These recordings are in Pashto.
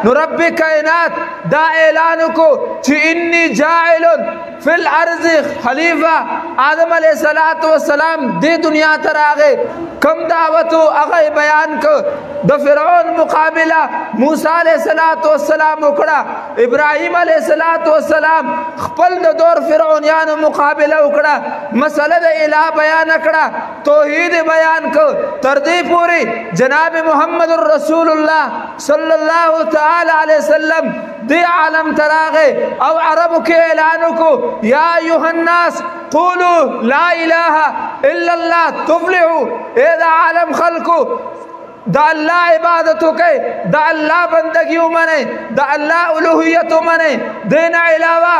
نو رب کائنات دا اعلان کو چې انی جاعل فی الارض خلیفہ آدم علیہ السلام دی دنیا ته راغی کم دعوتو هغه بیان کو د فرعون مقابله موسی علیہ السلام وکړه ابراهیم علیہ السلام خپل د دور فرعونیانو مقابله وکړه مسله د الہ بیان کړه توحید بیان کو تر دې پوری جناب محمد رسول الله صلی الله تعالی علیہ وسلم دی عالم تراغه او عربو کې اعلان کو یا ایها الناس قولوا لا اله الا الله تفلحوا اے دا عالم خلقو دا اللہ عبادتو کے دا اللہ بندگیو منے دا اللہ الوہیتو منے دینا علاوہ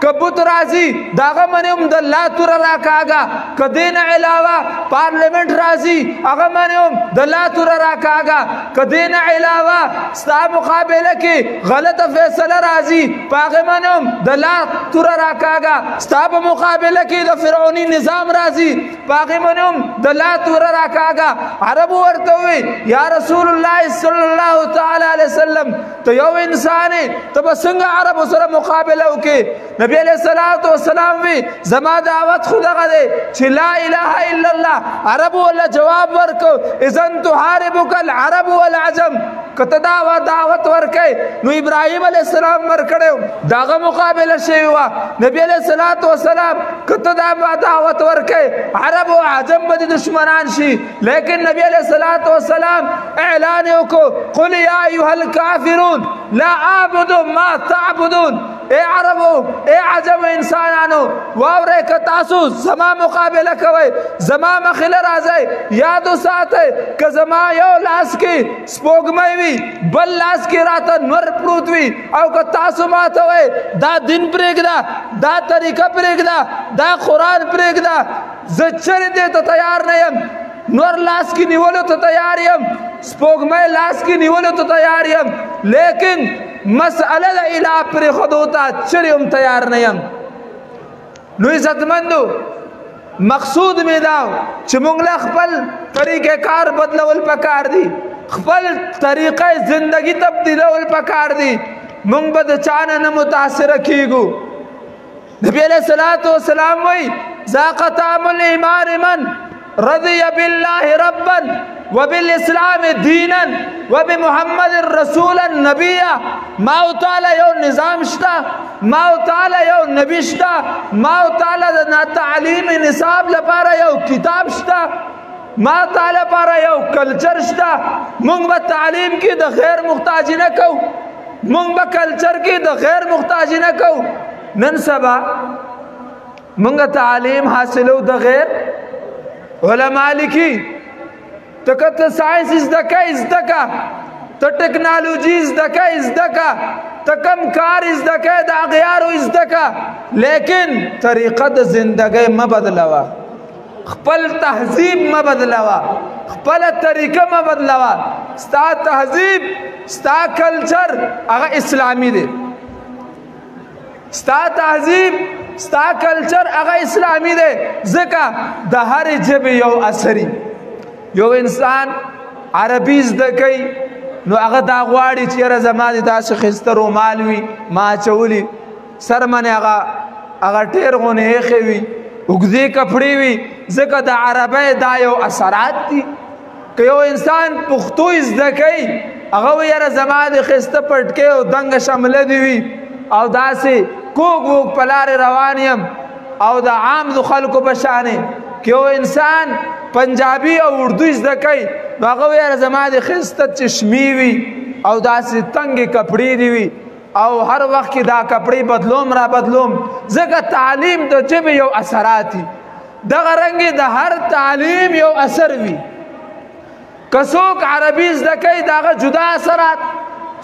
کبوت راضی داغا منیم دا اللہ تور راکاگا کدین علاوہ پارلیمنٹ راضی اغا منیم دا اللہ تور راکاگا کدین علاوہ ستا مقابلہ کی غلط فیصلہ راضی پاغ منیم دا اللہ تور راکاگا ستا مقابلہ کی دا فرعونی نظام راضی پاغ منیم دا اللہ تور راکاگا عرب ورتوی یا رسول اللہ صلی اللہ تعالی علیہ وسلم تو یو انسانی تو بسنگ عرب سر مقابلہ ہوکے نبی علیہ السلام وی زما دعوت خدا غدے چھ لا الہ الا اللہ عرب والا جواب ورکو اذن تحاربک العرب والعجم کتداوہ دعوت ورکے نو ابراہیم علیہ السلام ورکڑے داغا مقابلہ شیوا نبی علیہ السلام کتداوہ دعوت ورکے عرب و عجم بدی دشمنان شی لیکن نبی علیہ السلام اعلانیوں کو قل یا ایوہ الکافرون لا اعبد ما تعبدون اے عربو اے عجم انسانانو واورے کتاسو زما مقابلہ کوئے زما مخل رازے یادو ساتے کہ زما یو لاس کی سپوگمائی وی بل لاس کی راتا نور پروت وی او کتاسو ماتوئے دا دن پریگ دا طریقہ پریگ دا قرآن پریگ دا زچر دے تو تیار نیم نور لاس کی نیولو تو تیاریم سپوگمائی لاس کی نیولو تو تیاریم لیکن مسئلہ الہ پر خود ہوتا چریم تیار نیم نو عزت مندو مقصود میں داو چھ منگلہ خپل طریقہ کار بدلول پکار دی خپل طریقہ زندگی تبدیلول پکار دی منگ بد چانا متاثر کیگو نبی علیہ السلام وی ذاق طعم الایمان من رضی باللہ ربا وبالاسلام دینا وبمحمد رسول نبی ماو تعالی یو نظام شتا ماو تعالی یو نبی شتا ماو تعالی تعلیم نصاب لپارا یو کتاب شتا ماو تعالی پارا یو کلچر شتا منگ با تعلیم کی دا غیر محتاجی نکو منگ با کلچر کی دا غیر محتاجی نکو ننسبا منگ تعلیم حاصلو دا غیر علماء لکی تکت سائنس ازدکا تا ٹیکنالوجی ازدکا تا کم کار ازدکا دا اغیارو ازدکا لیکن طریقہ دا زندگی مبدلوا خپل تہذیب مبدلوا خپل طریقہ مبدلوا ستا تہذیب ستا کلچر اگا اسلامی دے ستا تہذیب ستا کلچر اگا اسلامی دے ذکا دا ہر جب یو اثری یو انسان عربی زدکی نو اگا دا غواری چیر زمانی دا شخصتر و مالوی ما چولی سر من اگا تیر غونه ایخوی اگزی کپڑی وی ذکا دا عربی دا یو اثرات دی کہ یو انسان پختو زدکی اگا وی یر زمانی خست پٹکے و دنگ شمل دیوی او دا سے کوک پلار روانیم او دا عام دو خلقو بشانے کہ وہ انسان پنجابی او اردو ازدکی باقوی ارزمان خستت چشمیوی او دا سی تنگ کپڑی دیوی او ہر وقت کی دا کپڑی بدلوم را بدلوم ذکر تعلیم دا جب یو اثراتی دا غرنگی دا ہر تعلیم یو اثر وی کسوک عربی ازدکی دا غا جدا اثرات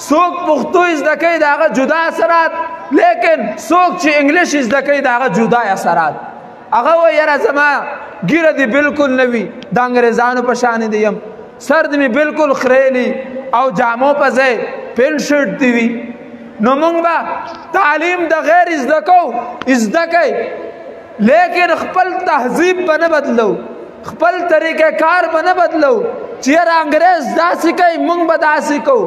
سوک پختو ازدکی دا غا جدا اثرات لیکن سوک چی انگلش ازدکی دا غا جدا اثرات اگا وہ یرا زمان گیر دی بالکل نوی دا انگریزانو پشانی دیم سرد میں بالکل خریلی او جامو پزے پین شرٹ دیوی نو منگ با تعلیم دا غیر ازدکی لیکن خپل تہذیب بنا بدلو خپل طریقہ کار بنا بدلو چیر انگریز دا سکئی منگ با دا سکو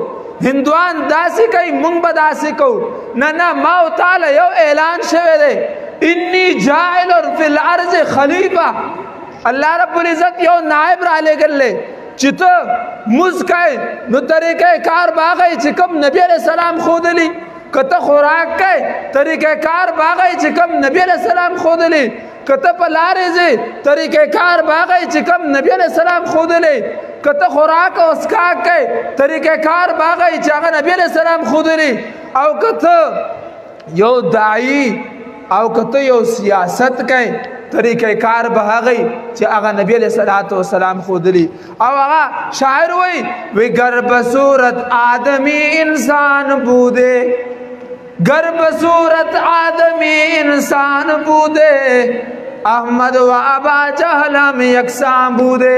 هندوان داسې کوي مونږ به داسې کوو نه نه ما او تعالی یو اعلان شوی دی انی جاعل فی الارض خلیفہ الله رب العزت یو نائب را لېږلی چې ته مونځ کوې نو طریقې کار به هغه چې کوم نبي علیه السلام ښودلي که ته خوراک کوې طریقې کار به هغه چې کوم نبي علیه السلام ښودلي که ته په لارې ځې طریقې کار به هغه چې کوم نبي علیه السلام ښودلی که ته خوراک او څښاک کوې طریقې کار به هغه چې هغه نبي علیه السلام ښودلی او که ته یو داعي او که ته یو سیاست کوې طریقہ کار به هغه چې هغه نبی علیہ الصلوۃ والسلام ښودلی او هغه شاعر وی گرب صورت آدمی انسان بودے گرب صورت آدمی انسان بودے احمد و ابا جہل ہم یکساں بودے